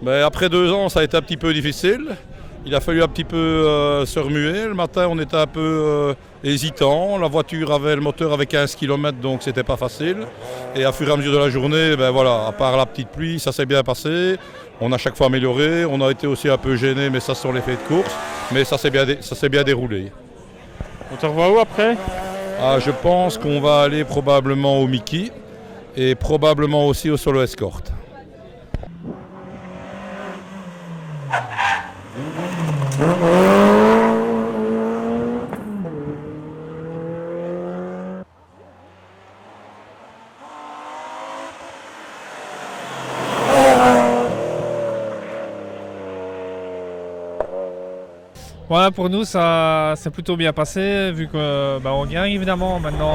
Mais après 2 ans, ça a été un petit peu difficile. Il a fallu un petit peu se remuer. Le matin, on était un peu hésitant. La voiture avait le moteur avec 15 km, donc c'était pas facile. Et à fur et à mesure de la journée, à part la petite pluie, ça s'est bien passé. On a chaque fois amélioré. On a été aussi un peu gêné, mais ça, ce sont les faits de course. Mais ça s'est bien déroulé. On te revoit où après? Je pense qu'on va aller probablement au Mickey et probablement aussi au Solo Escort. Voilà, pour nous, ça s'est plutôt bien passé, vu qu'on gagne évidemment. Maintenant,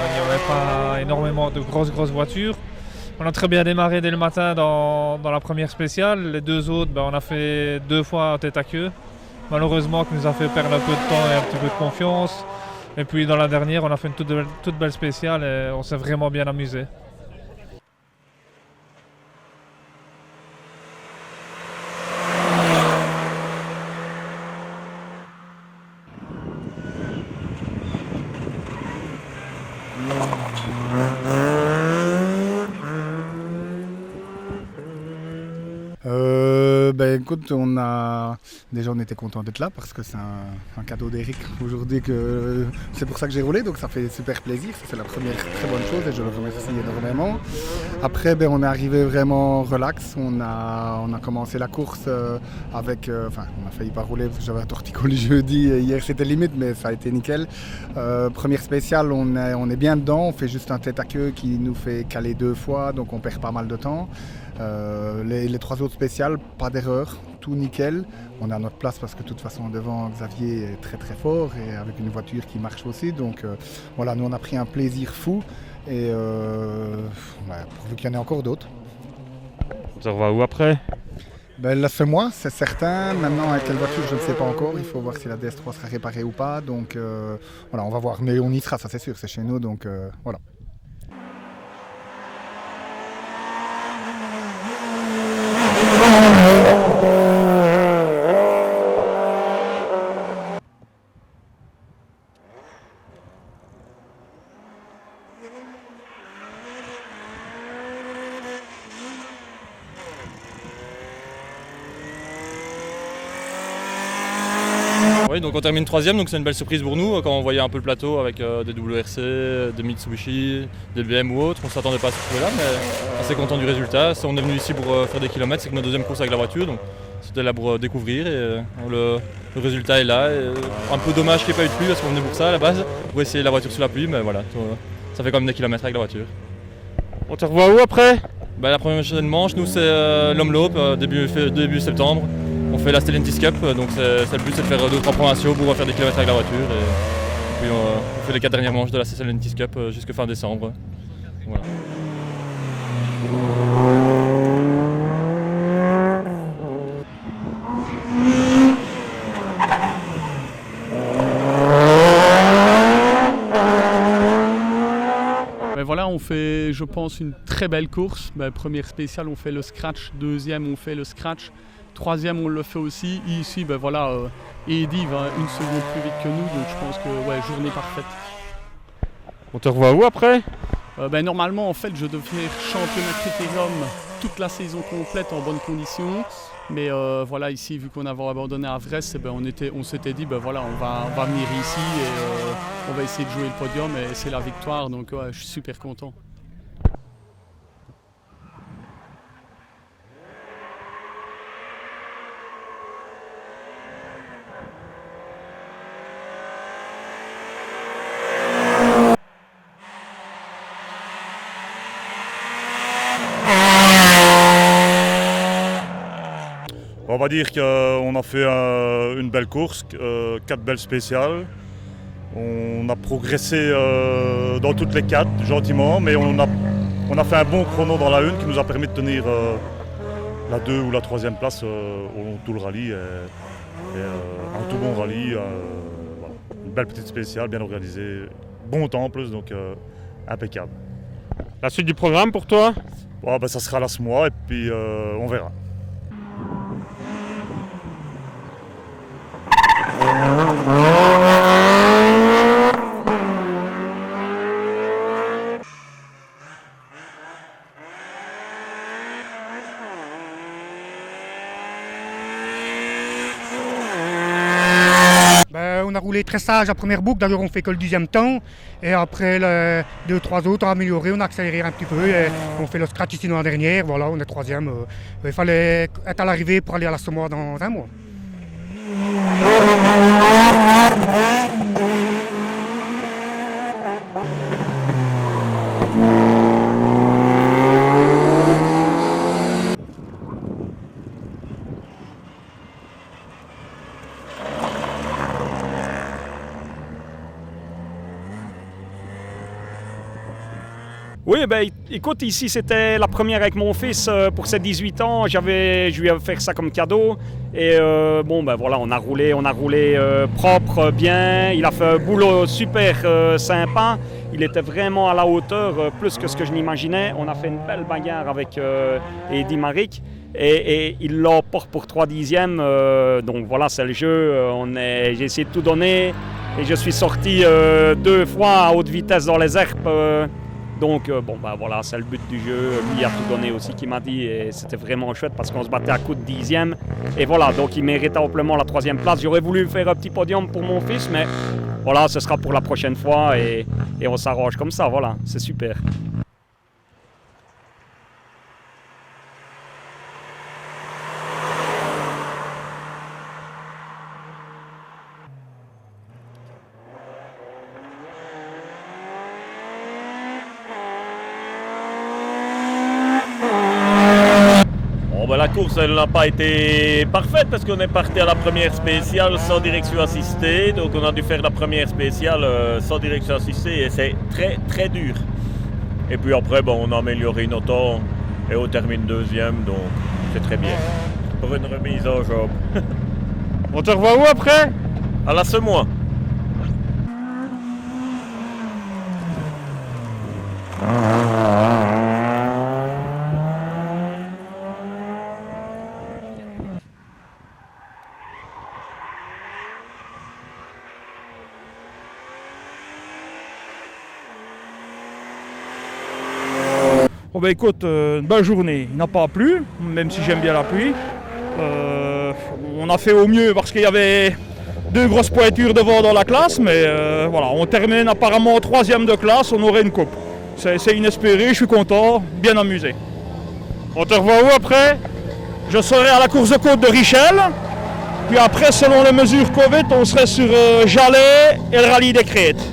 il n'y avait pas énormément de grosses voitures. On a très bien démarré dès le matin dans la première spéciale. Les 2 autres, on a fait 2 fois tête à queue. Malheureusement, qui nous a fait perdre un peu de temps et un petit peu de confiance. Et puis dans la dernière, on a fait une toute belle spéciale et on s'est vraiment bien amusé. Écoute, on était content d'être là parce que c'est un cadeau d'Eric aujourd'hui, c'est pour ça que j'ai roulé, donc ça fait super plaisir. Ça, c'est la première très bonne chose et je le remercie énormément. Après, on est arrivé vraiment relax. On a commencé la course avec, on a failli pas rouler parce que j'avais un torticole jeudi. Hier, c'était limite, mais ça a été nickel. Première spéciale, on est bien dedans. On fait juste un tête à queue qui nous fait caler 2 fois, donc on perd pas mal de temps. Les 3 autres spéciales, pas d'erreur, tout nickel. On est à notre place parce que de toute façon devant Xavier est très très fort et avec une voiture qui marche aussi. Donc nous on a pris un plaisir fou et pourvu qu'il y en ait encore d'autres. On te revoit où après? Là c'est moi, c'est certain. Maintenant avec quelle voiture je ne sais pas encore. Il faut voir si la DS3 sera réparée ou pas. Donc on va voir. Mais on y sera, ça c'est sûr, c'est chez nous. Donc voilà. Oui, donc on termine 3ème, donc c'est une belle surprise pour nous quand on voyait un peu le plateau avec des WRC, des Mitsubishi, des BM ou autres. On ne s'attendait pas à se trouver là, mais assez content du résultat. Si on est venu ici pour faire des kilomètres, c'est que notre 2e course avec la voiture, donc c'était là pour découvrir et le résultat est là. Et, un peu dommage qu'il n'y ait pas eu de pluie parce qu'on venait pour ça à la base, pour essayer la voiture sous la pluie, mais voilà, ça fait quand même des kilomètres avec la voiture. On te revoit où après? La première chaîne de manche, nous c'est l'Omloop, début septembre. On fait la Stellantis Cup, donc le but c'est de faire 2-3 provinciaux pour faire des kilomètres avec la voiture. Et puis on fait les 4 dernières manches de la Stellantis Cup jusqu'à fin décembre. Voilà. On fait, je pense, une très belle course. Première spéciale, on fait le scratch. 2e, on fait le scratch. 3e, on le fait aussi. Et ici, Eddy va 1 seconde plus vite que nous. Donc je pense que, journée parfaite. On te revoit où après? Normalement, en fait, je devais faire championnat critérium toute la saison complète en bonnes conditions. Mais ici, vu qu'on avait abandonné à Vresse, on s'était dit, on va venir ici et on va essayer de jouer le podium et c'est la victoire. Donc je suis super content. On va dire qu'on a fait une belle course, 4 belles spéciales. On a progressé dans toutes les 4 gentiment, mais on a fait un bon chrono dans la 1 qui nous a permis de tenir la 2 ou la 3e place au long de tout le rallye. Un tout bon rallye, une belle petite spéciale, bien organisée, bon temps en plus, donc impeccable. La suite du programme pour toi? Ça sera là ce mois et puis on verra. On a roulé très sage la première boucle, d'ailleurs on fait que le 10e temps. Et après les 2-3 autres, on a amélioré, on a accéléré un petit peu. Et on fait le scratch ici dans la dernière, voilà, on est 3e. Il fallait être à l'arrivée pour aller à la Samoa dans un mois. Oui, ben, écoute, ici c'était la première avec mon fils pour ses 18 ans. Je lui ai offert ça comme cadeau. Et bon, ben voilà, on a roulé propre, bien. Il a fait un boulot super sympa. Il était vraiment à la hauteur, plus que ce que je n'imaginais. On a fait une belle bagarre avec Eddy Maric. Et il l'emporte pour 3/10. Donc voilà, c'est le jeu. J'ai essayé de tout donner. Et je suis sorti 2 fois à haute vitesse dans les herbes. Donc bon bah voilà, c'est le but du jeu. Lui a tout donné aussi, qui m'a dit, et c'était vraiment chouette parce qu'on se battait à coup de 10e. Et voilà, donc il mérite amplement la 3e place. J'aurais voulu faire un petit podium pour mon fils, mais voilà, ce sera pour la prochaine fois et on s'arrange comme ça, voilà, c'est super. La course elle n'a pas été parfaite parce qu'on est parti à la première spéciale sans direction assistée, donc on a dû faire la première spéciale sans direction assistée et c'est très très dur. Et puis après bon, on a amélioré nos temps et on termine 2e, donc c'est très bien pour une remise en jambe. On te revoit où après? À la Samoa. Oh ben écoute, une belle journée, il n'a pas plu, même si j'aime bien la pluie. On a fait au mieux parce qu'il y avait 2 grosses pointures devant dans la classe, mais voilà, on termine apparemment 3e de classe, on aurait une coupe. C'est inespéré, je suis content, bien amusé. On te revoit où après? Je serai à la course de côte de Richel, puis après selon les mesures Covid, on serait sur Jalais et le rallye des Crêtes.